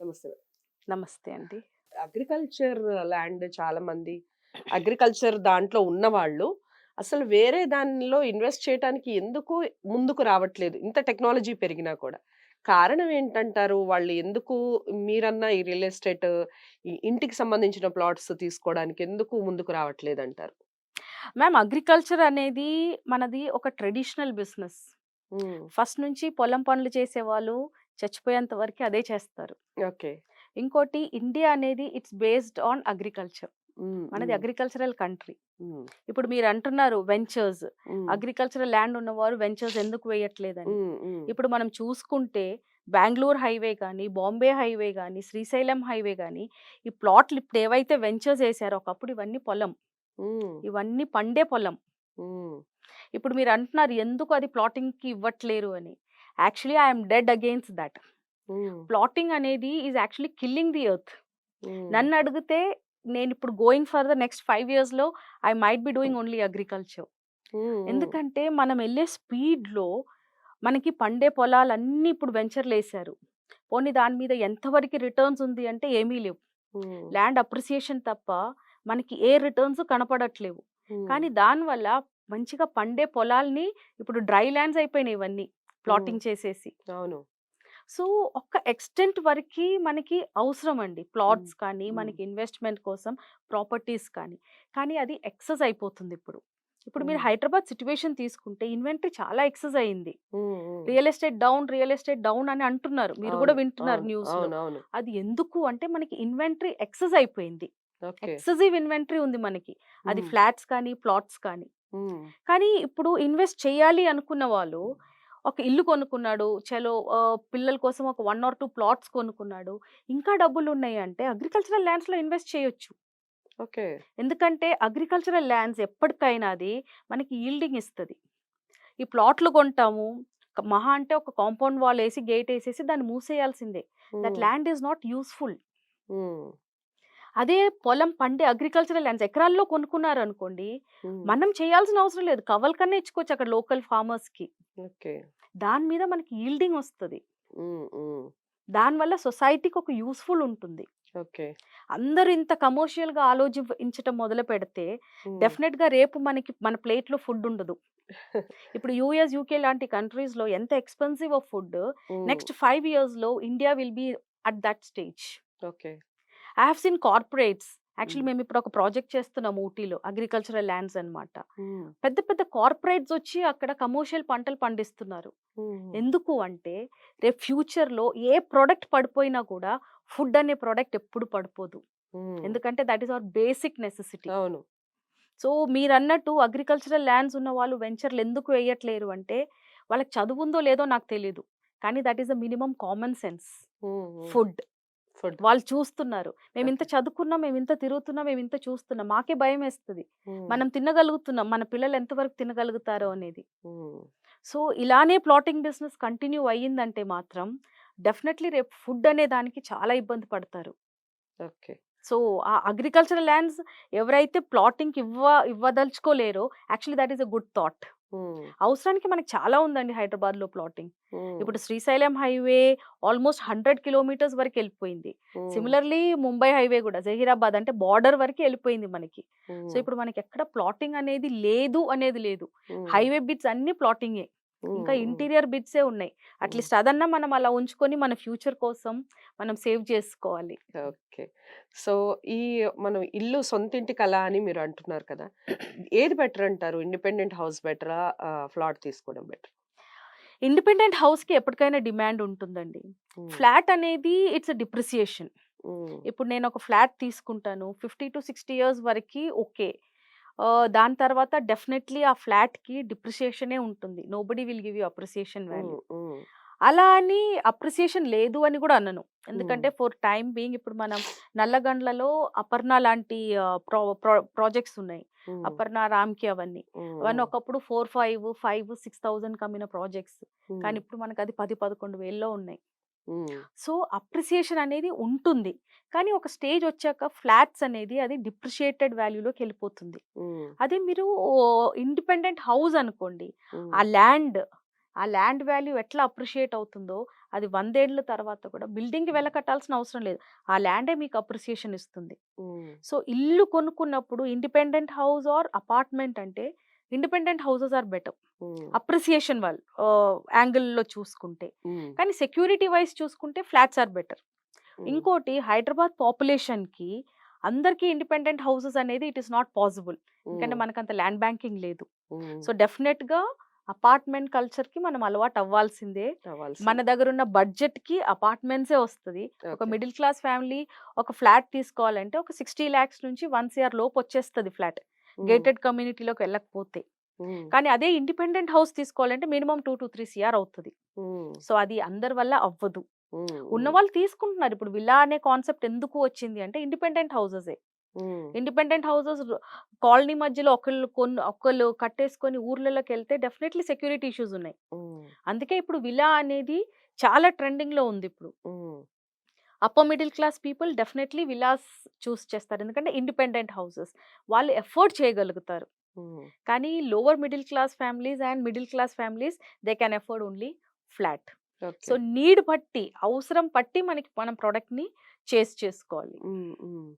నమస్తే. నమస్తే అండి. అగ్రికల్చర్ ల్యాండ్ చాలా మంది అగ్రికల్చర్ దాంట్లో ఉన్నవాళ్ళు అసలు వేరే దానిలో ఇన్వెస్ట్ చేయటానికి ఎందుకు ముందుకు రావట్లేదు? ఇంత టెక్నాలజీ పెరిగినా కూడా. కారణం ఏంటంటారు? వాళ్ళు ఎందుకు మీరన్న ఈ రియల్ ఎస్టేట్ ఈ ఇంటికి సంబంధించిన ప్లాట్స్ తీసుకోవడానికి ఎందుకు ముందుకు రావట్లేదంటారు? అగ్రికల్చర్ అనేది మనది ఒక ట్రెడిషనల్ బిజినెస్. హ్మ్. ఫస్ట్ నుంచి పొలం పనులు చేసేవాళ్ళు చచ్చిపోయేంత వరకు అదే చేస్తారు. ఓకే. ఇంకోటి ఇండియా అనేది ఇట్స్ బేస్డ్ ఆన్ అగ్రికల్చర్. హ్మ్. మనది హ్మ్. Agricultural country. హ్మ్. ఇప్పుడు మీరు అంటున్నారు వెంచర్స్. హ్మ్. అగ్రికల్చరల్ ల్యాండ్ ఉన్నవారు వెంచర్స్ ఎందుకు వేయట్లేదని. హ్మ్. హ్మ్. ఇప్పుడు మనం చూసుకుంటే బెంగుళూరు హైవే గాని, బాంబే హైవే గాని, శ్రీశైలం హైవే గాని ఈ ప్లాట్లు ఇప్పుడు ఏవైతే వెంచర్స్ ఏసారో ఒకప్పుడు ఇవన్నీ పొలం. హ్మ్. ఇవన్నీ పండే పొలం. హ్మ్. ఇప్పుడు మీరు అంటున్నారు ఎందుకు అది ప్లాటింగ్‌కి ఇవ్వట్లేరు అని. Actually I am dead against that. హ్మ్. ప్లాటింగ్ అనేది is actually killing the earth. హ్మ్. నన్నడిగితే నేనిప్పుడు గోయింగ్ ఫర్ ద నెక్స్ట్ 5 ఇయర్స్‌లో I might be doing only agriculture. హ్మ్. హ్మ్. ఎందుకంటే మనం ఎళ్ళే స్పీడ్‌లో మనకి పండే పొలాలన్నీ ఇప్పుడు వెంచర్‌లేసారు. పోనీ దాని మీద ఎంతవరకు రిటర్న్స్ ఉంది అంటే ఏమీ లేవు. హ్మ్. ల్యాండ్ అప్రిసియేషన్ తప్ప మనకి ఏ రిటర్న్స్ కనపడట్లేవు. హ్మ్. కానీ దానివల్ల మంచిగా పండే పొలాల్ని ఇప్పుడు డ్రై ల్యాండ్స్ అయిపోయినాయి ఇవన్నీ హ్మ్. ప్లాటింగ్ చేసేసి. అవును. సో, ఒక్క ఎక్స్‌టెంట్ వరకి మనకి అవసరమండి. హ్మ్. ప్లాట్స్ కానీ, హ్మ్. మనకి ఇన్వెస్ట్‌మెంట్ కోసం ప్రాపర్టీస్ కానీ. కానీ అది ఎక్సెస్ అయిపోతుందిప్పుడు. ఇప్పుడు మీరు హ్మ్. హైదరాబాద్ సిట్యుయేషన్ తీసుకుంటే ఇన్వెంటరీ చాలా ఎక్సెస్ అయింది. హ్మ్. హ్మ్. రియల్ ఎస్టేట్ డౌన్ అని అంటున్నారు. మీరు గూడా అవును. వింటున్నారు అవును. న్యూస్‌లో. అవునవును. అది ఎందుకు అంటే మనకి ఇన్వెంటరీ ఎక్సెస్ అయిపోయింది. ఓకే. ఎక్సెసివ్ ఇన్వెంటరీ ఉంది మనకి. అది హ్మ్. ఫ్లాట్స్ కానీ, ప్లాట్స్ కానీ. హ్మ్. కానీ ఇప్పుడు ఇన్వెస్ట్ చేయాలి అనుకున్న వాళ్ళు ఒక ఇల్లు కొనుక్కున్నాడు. పిల్లల కోసం ఒక 1 ఆర్ 2 ప్లాట్స్ కొనుక్కున్నాడు. ఇంకా డబ్బులున్నాయి అంటే అగ్రికల్చరల్ ల్యాండ్స్‌లో ఇన్వెస్ట్ చేయొచ్చు. ఓకే. ఎందుకంటే అగ్రికల్చరల్ ల్యాండ్స్ ఎప్పటికైనా అది మనకి యీల్డింగ్ ఇస్తది. ఈ ప్లాట్లు కొంటాము. మహా అంటే ఒక కాంపౌండ్ వాల్ ఏసి, గేట్ ఏసేసి దాన్ని మూసేయాల్సిందే. That hmm. Land is not useful. Hmm. అదే పొలం పండే అగ్రికల్చరల్ ల్యాండ్స్ ఎకరాల్లో కొనుక్కున్నారనుకోండి, హ్మ్. మనం చేయాల్సిన అవసరం లేదు. కవల కన్నా ఇచ్చుకోవచ్చు అక్కడ లోకల్ ఫార్మర్స్‌కి. ఓకే. దాని మీద మనకి యీల్డింగ్ ఒస్తది. హ్మ్. హ్మ్. దానివల్ల సొసైటీకి ఒక యూజ్‌ఫుల్ ఉంటుంది. ఓకే. అందరూ ఇంత కమర్షియల్‌గా ఆలోచించటం మొదలుపెడితే హ్మ్. డెఫినిట్‌గా రేపు మనకి మన ప్లేట్‌లో ఫుడ్ ఉండదు. ఇప్పుడు యూఎస్, యూకే లాంటి కంట్రీస్‌లో ఎంత ఎక్స్‌పెన్సివో ఫుడ్ హ్మ్. నెక్స్ట్ 5 ఇయర్స్‌లో India will be at that stage. Okay. I have seen corporates. Actually హ్మ్. మేమిప్పుడు ఒక ప్రాజెక్ట్ చేస్తున్నాం ఊటీలో. అగ్రికల్చరల్ ల్యాండ్స్ అన్నమాట. హ్మ్. పెద్ద పెద్ద కార్పొరేట్స్ వచ్చి అక్కడ కమర్షియల్ పంటలు పండిస్తున్నారు. హుహు. ఎందుకు అంటే రేపు ఫ్యూచర్‌లో ఏ ప్రొడక్ట్ పడిపోయినా కూడా ఫుడ్ అనే ప్రొడక్ట్ ఎప్పుడు పడిపోదు. హ్మ్. ఎందుకంటే that is our basic necessity. అవును. సో, మీరన్నట్టు అగ్రికల్చరల్ ల్యాండ్స్ ఉన్నవాళ్ళు వెంచర్‌లు ఎందుకు వేయట్లేరు అంటే వాళ్ళకి చదువుందో లేదో నాకు తెలీదు. కానీ that is the minimum common sense. హ్మ్. హ్మ్. ఫుడ్. ఫుడ్. వాళ్ళు చూస్తున్నారు. మేమింత ఓకే. చదువుకున్నాం, మేమింత తిరుగుతున్నాం, మేమింత చూస్తున్నాం. మాకే భయమేస్తది. హ్మ్. మనం తినగలుగుతున్నాం. మన పిల్లలు ఎంతవరకు తినగలుగుతారో అనేది. హ్మ్. సో, ఇలానే ప్లాటింగ్ బిజినెస్ కంటిన్యూ అయ్యిందంటే మాత్రం డెఫినైట్లీ రేపు ఫుడ్ అనే దానికి చాలా ఇబ్బంది పడతారు. ఓకే. సో, ఆ అగ్రికల్చరల్ ల్యాండ్స్ ఎవరైతే ప్లాటింగ్‌కి ఇవ్వదలుచుకోలేరో actually that is a good thought. Hmm. అవసరానికి మనకు చాలా ఉందండి హైదరాబాద్‌లో ప్లాటింగ్. హ్మ్. ఇప్పుడు శ్రీశైలం హైవే ఆల్‌మోస్ట్ 100 కిలోమీటర్స్ వరకెళ్ళిపోయింది. హ్మ్. సిమిలర్‌లీ ముంబై హైవే గూడా జహీరాబాద్ అంటే బోర్డర్ వరకే ఎళ్ళిపోయింది మనకి. సో, హ్మ్. ఇప్పుడు మనకెక్కడ ప్లాటింగ్ అనేది లేదు అనేది లేదు. హ్మ్. హైవే బిట్స్ అన్నీ ప్లాటింగే. ఇంకా హ్మ్. హ్మ్. ఇంటీరియర్ బిట్సే ఉన్నాయి. హ్మ్. అట్‌లీస్ట్ అదన్నా మనం అలా ఉంచుకొని మన ఫ్యూచర్ కోసం మనం సేవ్ చేసుకోవాలి. ఓకే. సో, ఈ మనం ఇల్లు సొంతింటి కల అని మీరు అంటున్నారు కదా! ఏది బెటర్ అంటారు? ఇండిపెండెంట్ హౌస్ బెటరా? ఫ్లాట్ తీసుకోవడం బెటరా? ఇండిపెండెంట్ హౌస్‌కి ఎప్పటికైనా డిమాండ్ ఉంటుందండి. హ్మ్. ఫ్లాట్ అనేది ఇట్స్ ఎ డిప్రిసియేషన్. హ్మ్. ఇప్పుడు నేనొక ఫ్లాట్ తీసుకుంటాను. 50-60 ఇయర్స్ వరకి ఓకే. దాని తర్వాత డెఫినైట్‌లీ ఆ ఫ్లాట్‌కి డిప్రిసియేషనే ఉంటుంది. Nobody will give you appreciation value. హ్మ్. హ్మ్. అలా అని అప్రిసియేషన్ లేదు అని గూడా అనను. హ్మ్. ఎందుకంటే ఫర్ టైమ్ బీయింగ్ ఇప్పుడు మనం నల్లగండ్లలో అపర్ణ లాంటి ఆహ్, ప్రో ప్రో ప్రాజెక్ట్స్ ఉన్నాయి. హ్మ్. అపర్ణ, రామ్‌కి అవన్నీ. హ్మ్. అవన్నీ హ్మ్. ఒకప్పుడు 5, 6,000 కమ్మిన ప్రాజెక్ట్స్. హ్మ్. కానీ ఇప్పుడు మనకది 10, 11,000లో ఉన్నాయి. హ్మ్. సో, అప్రిసియేషన్ అనేది ఉంటుంది. కానీ ఒక స్టేజొచ్చాక ఫ్లాట్స్ అనేది అది డిప్రిషియేటెడ్ వాల్యూలోకెళ్ళిపోతుంది. హ్మ్. అదే మీరు ఇండిపెండెంట్ హౌస్ అనుకోండి. హ్మ్. ఆ ల్యాండ్, ఆ ల్యాండ్ వాల్యూ ఎట్లా అప్రిషియేట్ అవుతుందో, అది 100 ఏళ్ల తర్వాత కూడా బిల్డింగ్‌కి వెల కట్టాల్సిన అవసరం లేదు. ఆ ల్యాండే మీకు అప్రిసియేషన్ ఇస్తుంది. హ్మ్. సో, ఇల్లు కొనుక్కున్నప్పుడు ఇండిపెండెంట్ హౌస్ ఆర్ అపార్ట్‌మెంట్ అంటే ఇండిపెండెంట్ హౌసెస్ ఆర్ బెటర్. హ్మ్. అప్రిసియేషన్ యాంగిల్‌లో చూసుకుంటే. హ్మ్. కానీ సెక్యూరిటీ వైస్ చూసుకుంటే ఫ్లాట్స్ ఆర్ బెటర్. హ్మ్. ఇంకోటి హైదరాబాద్ పాపులేషన్‌కి అందరికీ ఇండిపెండెంట్ హౌసెస్ అనేది ఇట్ ఈస్ నాట్ పాసిబుల్. ఎందుకంటే హ్మ్. మనకంత ల్యాండ్ బ్యాంకింగ్ లేదు. హ్మ్. సో, డెఫినెట్‌గా అపార్ట్‌మెంట్ కల్చర్‌కి మనం అలవాటు అవ్వాల్సిందే. మన అవ్వాల్సిందే. దగ్గరున్న బడ్జెట్‌కి అపార్ట్‌మెంట్సే వస్తది. ఒక ఓకే. మిడిల్ క్లాస్ ఫ్యామిలీ ఒక ఫ్లాట్ తీసుకోవాలంటే ఒక 60,00,000 నుంచి 1,00,00,000 లోపు వచ్చేస్తది ఫ్లాట్. హ్మ్. గేటెడ్ కమ్యూనిటీలోకి వెళ్ళకపోతే. హ్మ్. కానీ అదే ఇండిపెండెంట్ హౌస్ తీసుకోవాలంటే మినిమమ్ 2-3 సీఆర్ అవుతది. హ్మ్. సో, అది అందరి వల్ల అవ్వదు. హ్మ్. హ్మ్. ఉన్నవాళ్ళు తీసుకుంటున్నారు. ఇప్పుడు విల్లా అనే కాన్సెప్ట్ ఎందుకు వచ్చింది అంటే ఇండిపెండెంట్ హౌసెసే. హ్మ్. ఇండిపెండెంట్ హౌసెస్ కాలనీ మధ్యలో ఒకళ్ళు కట్టేసుకొని ఊర్లలోకెళ్తే డెఫినైట్‌లీ సెక్యూరిటీ ఇష్యూస్ ఉన్నాయి. హ్మ్. అందుకే ఇప్పుడు విల్లా అనేది చాలా ట్రెండింగ్‌లో ఉందిప్పుడు. Hmm. Upper middle class people definitely villas choose చేస్తారు. ఎందుకంటే ఇండిపెండెంట్ హౌసెస్. వాళ్ళు ఎఫోర్డ్ చేయగలుగుతారు. హ్మ్. కానీ lower middle class families and middle class families they can afford only flat. So, okay. Need బట్టి, అవసరం పట్టి మనం ప్రొడక్ట్‌ని చేసుకోవాలి. హ్మ్. హ్మ్.